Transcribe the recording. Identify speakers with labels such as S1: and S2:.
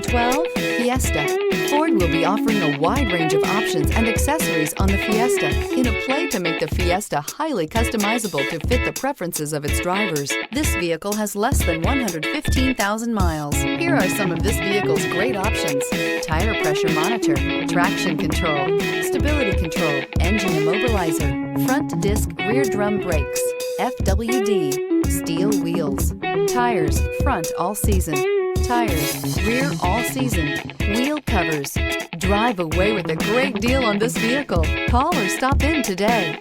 S1: 2012 Fiesta. Ford will be offering a wide range of options and accessories on the Fiesta in a play to make the Fiesta highly customizable to fit the preferences of its drivers. This vehicle has less than 115,000 miles. Here are some of this vehicle's great options: tire pressure monitor, traction control, stability control, engine immobilizer, front disc rear drum brakes, FWD, steel wheels, tires front all season, tires rear all season, wheel covers. Drive away with a great deal on this vehicle. Call or stop in today.